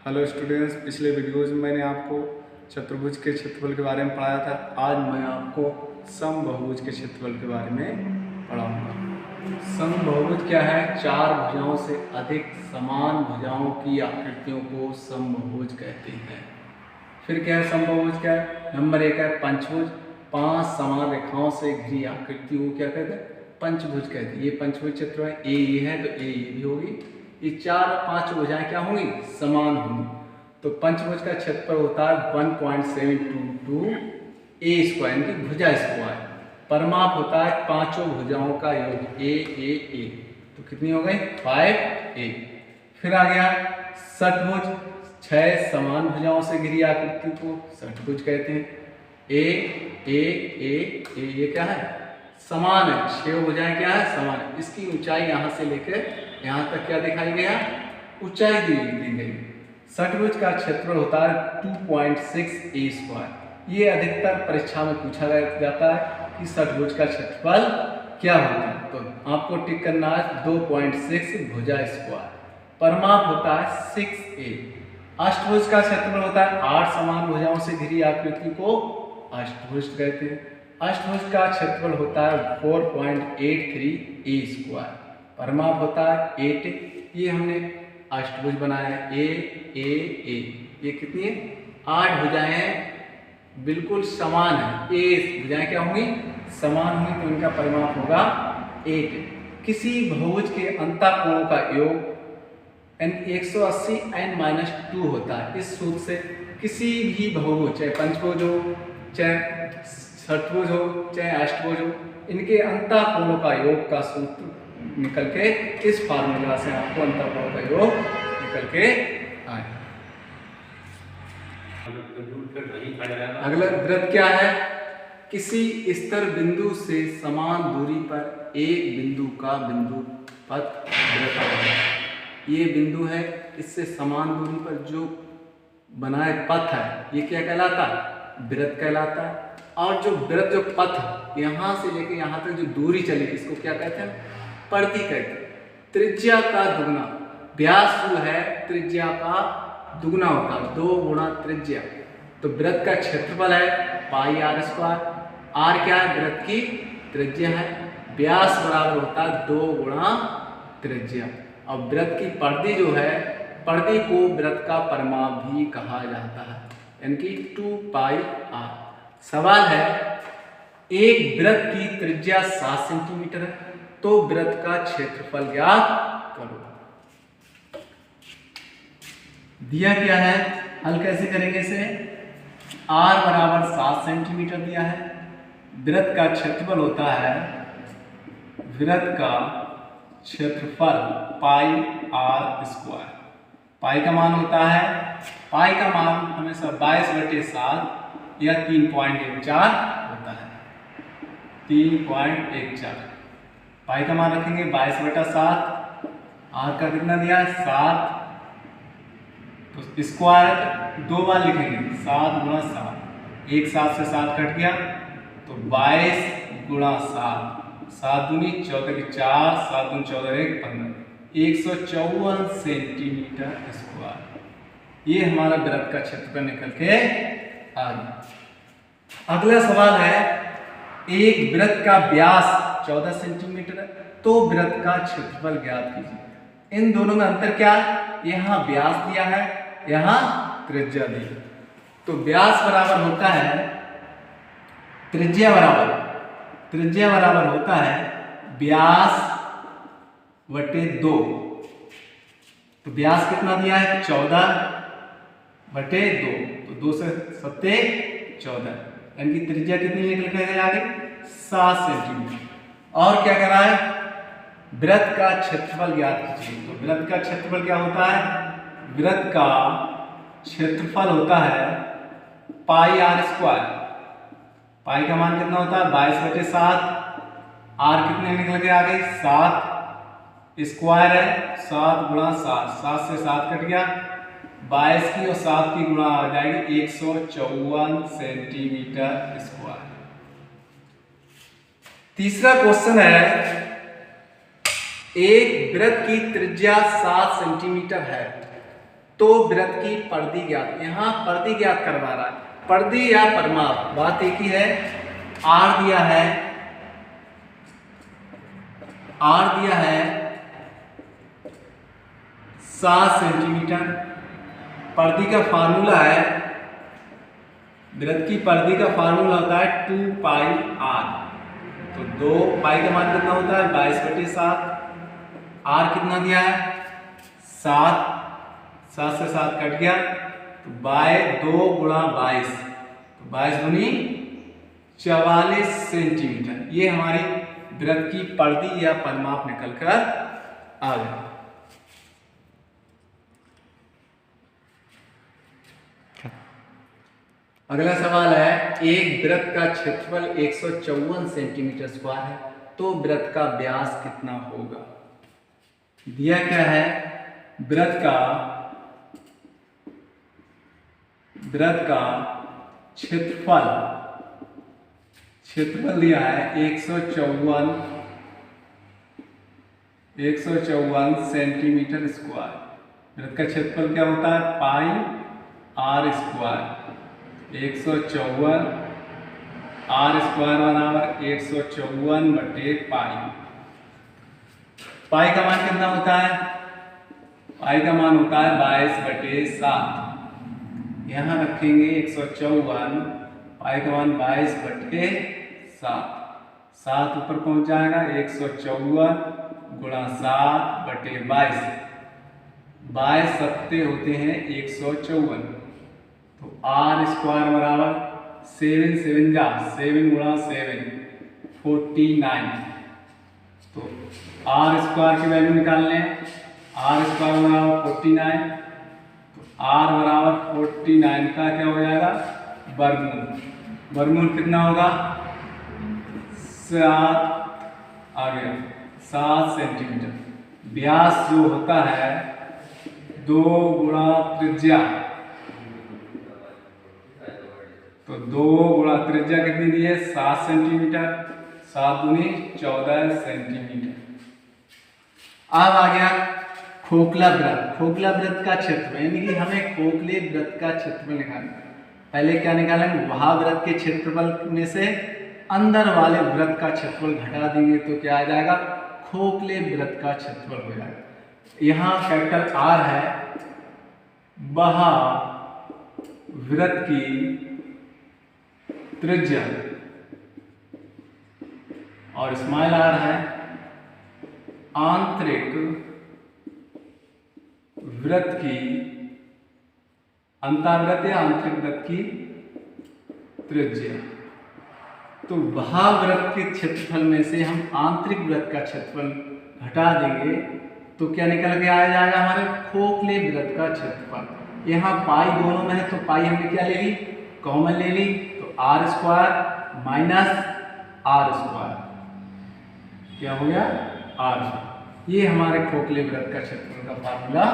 Hello students, पिछले videos में मैंने आपको चतुर्भुज के क्षेत्रफल के बारे में पढ़ाया था। आज मैं आपको समबाहुभुज के क्षेत्रफल के बारे में पढ़ाऊंगा। समबाहुभुज क्या है? चार भुजाओं से अधिक समान भुजाओं की आकृतियों को समबाहुभुज कहते हैं। फिर क्या है समबाहुभुज? क्या है? नंबर 1 है पंचभुज। 5 समान रेखाओं से घिरी आकृति को क्या कहते हैं? पंचभुज कहते हैं। ये पंचभुज चित्र है, ए ये है तो ए ये भी होगी। ये 4 और 5 भुजाएं क्या होंगी? समान होंगी। तो पंचभुज का क्षेत्रफल होता है 1.722 ए स्क्वायर, यानी भुजा स्क्वायर। परिमाप होता है पांचों भुजाओं का योग ए। तो कितनी हो गई? 5a। फिर आ गया षटभुज। 6 समान भुजाओं से घिरी आकृति को षटभुज कहते हैं। ए ये क्या है? समान है। 6 भुजाएं क्या है? समान है। इसकी ऊंचाई यहां से लेकर यहां तक क्या दिखाई गया? ऊंचाई दी गई। षटभुज का क्षेत्रफल होता है 2.6 ए स्क्वायर। ये अधिकतर परीक्षा में पूछा जाता है कि षटभुज का क्षेत्रफल क्या होता है। तो आपको टिक करना है 2.6 भुजा स्क्वायर। परिमाप होता है 6a। अष्टभुज का क्षेत्रफल होता है 8 समान भुजाओं से घिरी आकृति को अष्टभुज कहते हैं। अष्टभुज का क्षेत्रफल होता है 4.83 ए स्क्वायर। परिमाप होता है 8। ये हमने अष्टभुज बनाया है ए। ये कितनी है? 8 भुजाएं हैं, बिल्कुल समान है। ए भुजाएं क्या होंगी? समान होंगी, तो इनका परिमाप होगा 8। किसी बहुभुज के अंतःकोणों का योग 180 n-2 होता है। इस सूत्र से किसी भी बहुभुज, चाहे पंचभुज हो, चाहे षटभुज हो, चाहे अष्टभुज हो, इनके अंतःकोणों का योग का सूत्र निकल के इस फार्मूला से आपको अंतःकोण का योग निकल के आए। अगला वृत्त क्या है? किसी स्तर बिंदु से समान दूरी पर एक बिंदु का बिंदु पथ वृत्त है। ये बिंदु है, इससे समान दूरी पर जो बनाए पथ है, ये क्या कहलाता है? वृत्त कहलाता है। और जो वृत्त, जो पथ यहां से लेके यहां तक जो दूरी चली, इसको क्या कहते हैं? परिधि कहते हैं। त्रिज्या का दुगना, व्यास जो है त्रिज्या का दुगना होता है, 2 गुणा त्रिज्या। तो वृत्त का क्षेत्रफल है पाई आर स्क्वायर। आर क्या है? वृत्त की त्रिज्या है। व्यास बराबर होता है 2 गुणा त्रिज्या। और वृत्त की परिधि जो है, परिधि को वृत्त का परिमाप भी कहा जाता है, यानी कि 2 पाई आर। सवाल है, एक वृत्त की त्रिज्या 7 सेंटीमीटर है, तो वृत्त का क्षेत्रफल ज्ञात करो। दिया क्या है? हल कैसे करेंगे इसे? r बराबर 7 सेंटीमीटर दिया है। वृत्त का क्षेत्रफल होता है, वृत्त का क्षेत्रफल पाई आर स्क्वायर। पाई का मान होता है, पाई का मान हमेशा 22/7 या 3.14 होता है। 3.14 पाई का मान रखेंगे 22/7। आर का कितना दिया है? 7। तो स्क्वायर 2 बार लिखेंगे, 7 गुणा 7। 1 7 से 7 कट गया, तो 22 गुणा 7। 7 दूनी 14 की 4, 7 दूनी 14 1 15, 154 सेंटीमीटर स्क्वायर। ये हमारा वृत्त का क्षेत्रफल निकल के आ गया। अगला सवाल है, एक वृत्त का व्यास 14 सेंटीमीटर है, तो वृत्त का क्षेत्रफल ज्ञात कीजिए। इन दोनों में अंतर क्या है? यहाँ व्यास दिया है, यहाँ त्रिज्या दी है। तो व्यास बराबर होता है, त्रिज्या बराबर होता है व्यास बटे 2। तो व्यास कितना दिया है? 14/2। तो 2 से 7 14, यानी कि त्रिज्या कितनी निकल के आगे? 7 सेंटीमीटर। और क्या कह रहा है? वृत्त का क्षेत्रफल ज्ञात कीजिए। तो वृत्त का क्षेत्रफल क्या होता है? वृत्त का क्षेत्रफल होता है पाई आर स्क्वायर। पाई का मान कितना होता है? 22/7। आर कितने निकल के आ गई? 7। स्क्वायर है 7 गुणा 7, 7 से 7 कट गया, 22 की और 7 की गुणा आ जाएगी 154 सेंटीमीटर स्क्वायर। तीसरा क्वेश्चन है, एक वृत्त की त्रिज्या 7 सेंटीमीटर है, तो वृत्त की परिधि ज्ञात। यहाँ परिधि ज्ञात करवा रहा है, परिधि या परिमाप बात एक ही है। आर दिया है, आर दिया है 7 सेंटीमीटर। परिधि का फार्मूला है, वृत्त की परिधि का फार्मूला होता है 2 पाई आर। तो 2 पाई का मान कितना होता है 22/7। आर कितना दिया है 7, 7 से 7 कट गया तो बाय 2 गुणा 22, तो 22 दूनी 44 सेंटीमीटर। ये हमारी वृत्त की परिधि या परिमाप निकल कर आ गया। अगला सवाल है, एक वृत्त का क्षेत्रफल 154 सेंटीमीटर स्क्वायर है, तो वृत्त का व्यास कितना होगा। दिया क्या है, वृत्त का क्षेत्रफल दिया है 154 सेंटीमीटर स्क्वायर। वृत्त का क्षेत्रफल क्या होता है पाई आर स्क्वायर। 154 आर स्क्वायर बराबर 154/पाई। पाई का मान कितना होता है, पाई का मान होता है 22/7। यहाँ रखेंगे 154, पाई का मान 22/7। 7 ऊपर पहुंच जाएगा, 154 गुणा 7/22। 22 सत्ते होते हैं 154। तो आर स्क्वायर बराबर 7 7 जा 7 गुणा 7 49। तो आर स्क्वायर की वैल्यू निकाल लें, आर स्क्वायर बराबर 49। तो आर बराबर 49 का क्या हो जाएगा वर्गमूल। वर्गमूल कितना होगा 7 आ गया 7 सेंटीमीटर। व्यास जो होता है 2 गुणा त्रिज्या, तो 2 गुणा त्रिज्या कितनी दी है 7 सेंटीमीटर। 7 दूनी 14 सेंटीमीटर। अब आ गया खोखला वृत्त। खोखला वृत्त का क्षेत्रफल, यानी कि हमें खोखले वृत्त का क्षेत्रफल निकालना है। पहले क्या निकालेंगे, वहा वृत्त के क्षेत्रफल में से अंदर वाले वृत्त का क्षेत्रफल घटा देंगे तो क्या आ जाएगा खोखले वृत्त का क्षेत्रफल हो जाएगा। यहाँ कैपिटल आर है, वहा वृत्त की त्रिज्या और स्मॉल आर है आंतरिक वृत्त की, अंतर्वृत्त या आंतरिक वृत्त की त्रिज्या। तो बाह्यवृत्त के क्षेत्रफल में से हम आंतरिक वृत्त का क्षेत्रफल घटा देंगे तो क्या निकल के आ जाएगा हमारे खोखले वृत्त का क्षेत्रफल। यहाँ पाई दोनों में है तो पाई हमने क्या ले ली कॉमन ले ली, तो R square minus R square क्या हो गया आर। ये हमारे खोखले वृत्त का क्षेत्रफल का फार्मूला